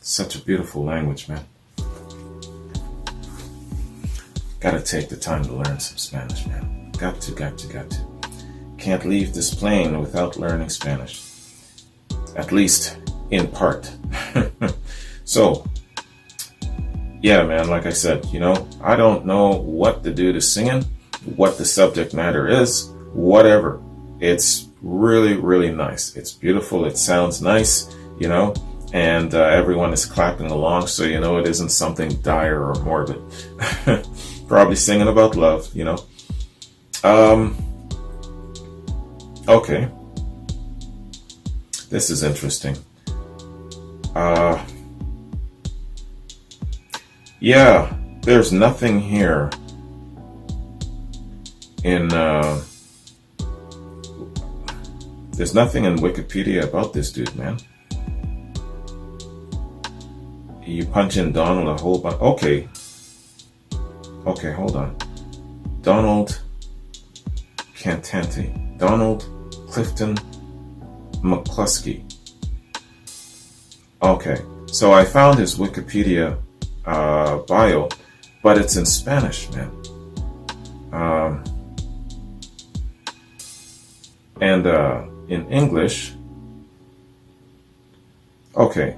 Such a beautiful language, man. Gotta take the time to learn some Spanish, man. Got to. Can't leave this plane without learning Spanish. At least in part. So, yeah, man, like I said, I don't know what the dude is singing, what the subject matter is, whatever. It's really, really nice. It's beautiful. It sounds nice, and everyone is clapping along, so it isn't something dire or morbid. Probably singing about love, Okay. This is interesting. Yeah, there's nothing here in there's nothing in Wikipedia about this dude, man. You punch in Donald a whole bunch. Okay, hold on. Donald Cantante. Donald Clifton McCluskey. Okay, so I found his Wikipedia bio, but it's in Spanish, man. And in English, okay,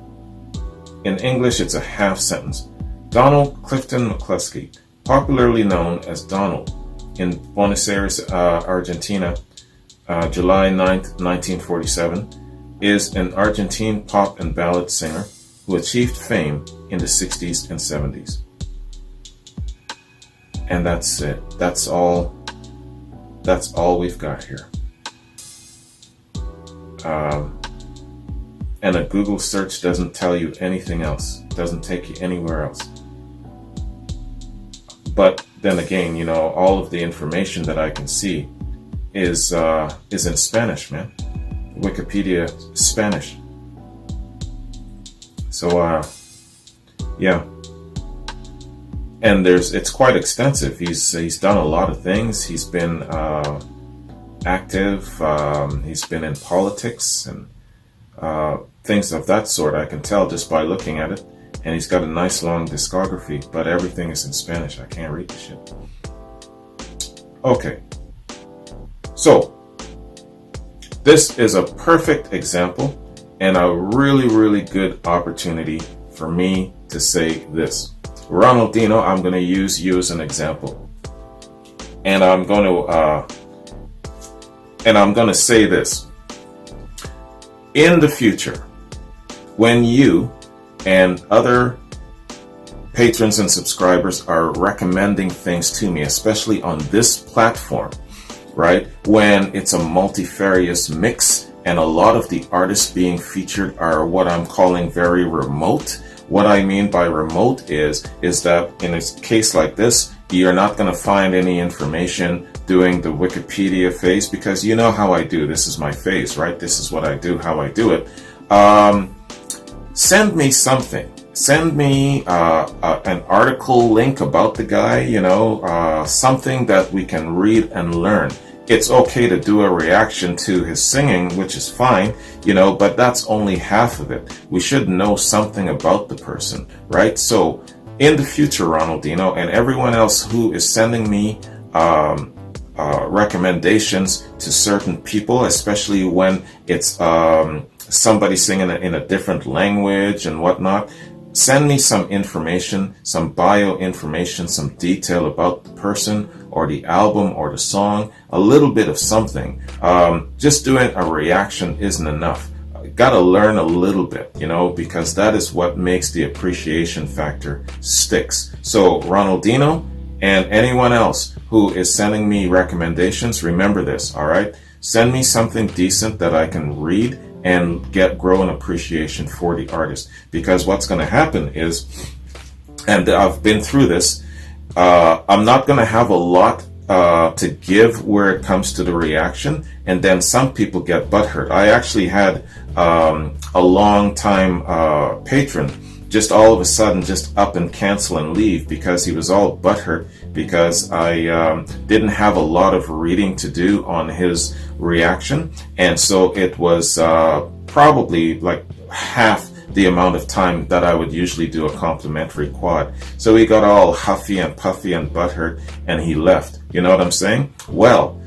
in English it's a half sentence. Donald Clifton McCluskey, popularly known as Donald, in Buenos Aires, Argentina, July 9th, 1947, is an Argentine pop and ballad singer who achieved fame in the 60s and 70s. And that's it. That's all we've got here. And a Google search doesn't tell you anything else. Doesn't take you anywhere else. But then again, all of the information that I can see is in Spanish, man. Wikipedia Spanish. So yeah. And it's quite extensive. He's done a lot of things. He's been active. He's been in politics and things of that sort. I can tell just by looking at it. And he's got a nice long discography, but everything is in Spanish. I can't read the shit. Okay. So, this is a perfect example and a really, really good opportunity for me to say this. Ronaldinho, I'm going to use you as an example. And I'm going to say this. In the future, when you and other patrons and subscribers are recommending things to me, especially on this platform, right? When it's a multifarious mix and a lot of the artists being featured are what I'm calling very remote. What I mean by remote is that in a case like this, you're not going to find any information doing the Wikipedia phase, because you know how I do. This is my phase, right? This is what I do, how I do it. Send me something. Send me an article link about the guy, something that we can read and learn. It's okay to do a reaction to his singing, which is fine, but that's only half of it. We should know something about the person, right? So in the future, Ronaldinho, and everyone else who is sending me recommendations to certain people, especially when it's somebody singing in a different language and whatnot, send me some information, some bio information, some detail about the person or the album or the song, a little bit of something. Just doing a reaction isn't enough. Gotta learn a little bit, because that is what makes the appreciation factor sticks. So Ronaldinho and anyone else who is sending me recommendations, remember this, all right? Send me something decent that I can read and grow an appreciation for the artist. Because what's going to happen is, and I've been through this, I'm not going to have a lot to give where it comes to the reaction, and then some people get butthurt. I actually had a long time patron just all of a sudden just up and cancel and leave because he was all butthurt because I didn't have a lot of reading to do on his reaction, and so it was probably like half the amount of time that I would usually do a complimentary quad. So he got all huffy and puffy and butthurt and he left. You know what I'm saying? Well,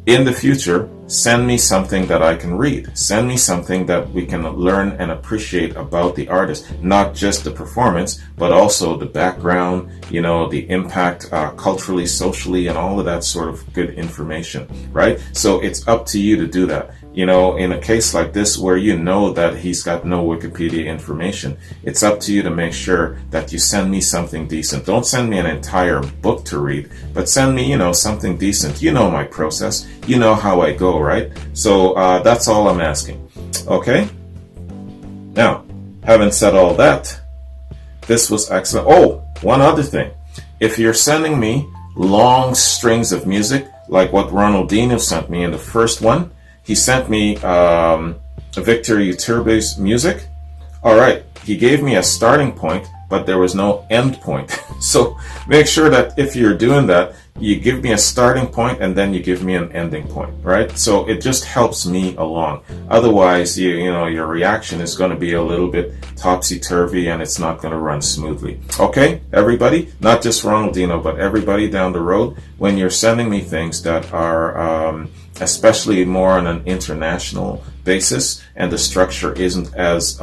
in the future, send me something that I can read. Send me something that we can learn and appreciate about the artist. Not just the performance, but also the background, you know, the impact culturally, socially, and all of that sort of good information, right? So it's up to you to do that. You know, in a case like this where you know that he's got no Wikipedia information, it's up to you to make sure that you send me something decent. Don't send me an entire book to read, but send me, you know, something decent. You know my process. You know how I go, right? So that's all I'm asking. Okay? Now, having said all that, this was excellent. Oh, one other thing. If you're sending me long strings of music, like what Ronaldinho sent me in the first one, he sent me Victor Yturbe's music. All right, he gave me a starting point, but there was no end point. So make sure that if you're doing that, you give me a starting point and then you give me an ending point, right? So it just helps me along. Otherwise, you know, your reaction is going to be a little bit topsy-turvy and it's not going to run smoothly. Okay, everybody, not just Ronaldinho, but everybody down the road, when you're sending me things that are especially more on an international basis and the structure isn't as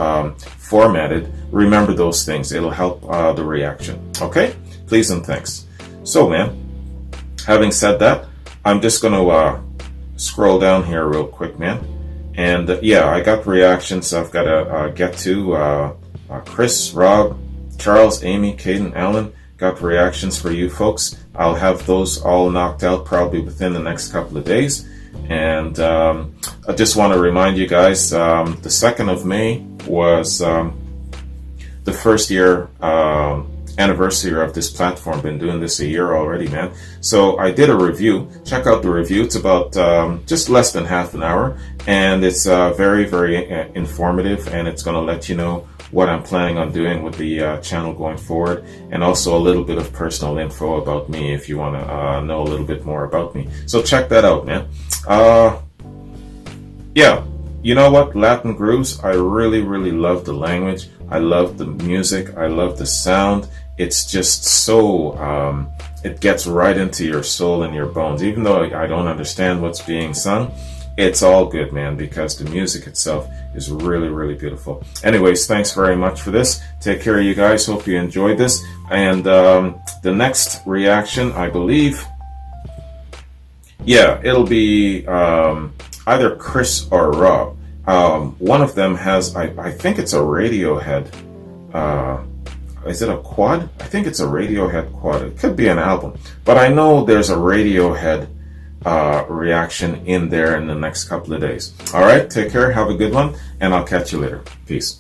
formatted, remember those things. It'll help the reaction. Okay? Please and thanks. So, man, having said that, I'm just going to scroll down here real quick, man. And yeah, I got reactions I've got to get to. Chris, Rob, Charles, Amy, Caden, Alan, got reactions for you folks. I'll have those all knocked out probably within the next couple of days. And I just want to remind you guys, the 2nd of May was the first year anniversary of this platform. Been doing this a year already, man. So I did a review. Check out the review. It's about just less than half an hour, and it's very, very informative, and it's going to let you know what I'm planning on doing with the channel going forward, and also a little bit of personal info about me if you want to know a little bit more about me. So check that out, man. Yeah, you know what? Latin grooves, I really, really love the language. I love the music. I love the sound. It's just so, it gets right into your soul and your bones. Even though I don't understand what's being sung, it's all good, man, because the music itself is really, really beautiful. Anyways, thanks very much for this. Take care of you guys. Hope you enjoyed this. And the next reaction, I believe, yeah, it'll be either Chris or Rob. One of them has, I think it's a Radiohead. Is it a quad? I think it's a Radiohead quad. It could be an album. But I know there's a Radiohead reaction in there in the next couple of days. All right, take care. Have a good one. And I'll catch you later. Peace.